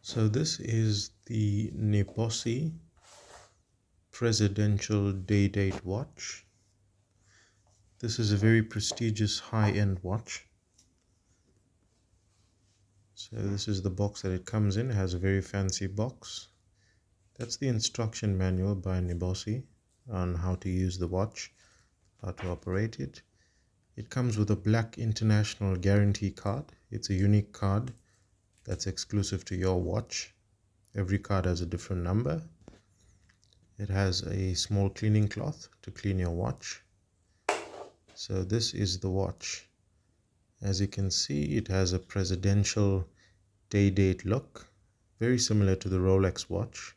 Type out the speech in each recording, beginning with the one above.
So this is the NIBOSI Presidential Day-Date watch. This is a very prestigious high-end watch. So this is the box that it comes in. It has a very fancy box. That's the instruction manual by NIBOSI on how to use the watch, how to operate it. It comes with a black international guarantee card. It's a unique card that's exclusive to your watch. Every card has a different number. It has a small cleaning cloth to clean your watch. So this is the watch. As you can see, it has a presidential day-date look, very similar to the Rolex watch.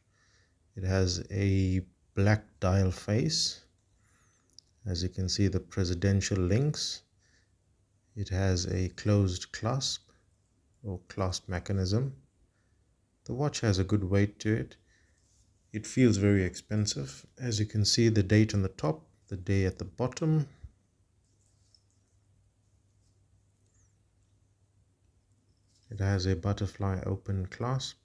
It has a black dial face. As you can see, the presidential links. It has a closed clasp or clasp mechanism. The watch has a good weight to it. It feels very expensive. As you can see, the date on the top, the day at the bottom. It has a butterfly open clasp.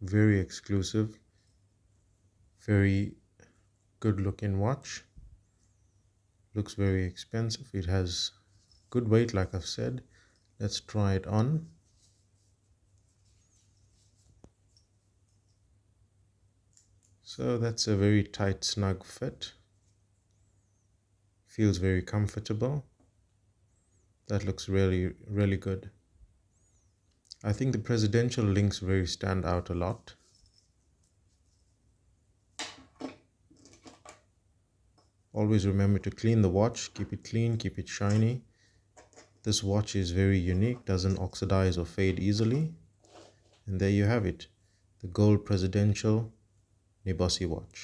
Very exclusive, very good looking watch. Looks very expensive. It has good weight, like I've said. Let's try it on. So that's a very tight, snug fit. Feels very comfortable. That looks really, really good. I think the presidential links very stand out a lot. Always remember to clean the watch, keep it clean, keep it shiny. This watch is very unique, doesn't oxidize or fade easily. And there you have it, the gold presidential NIBOSI watch.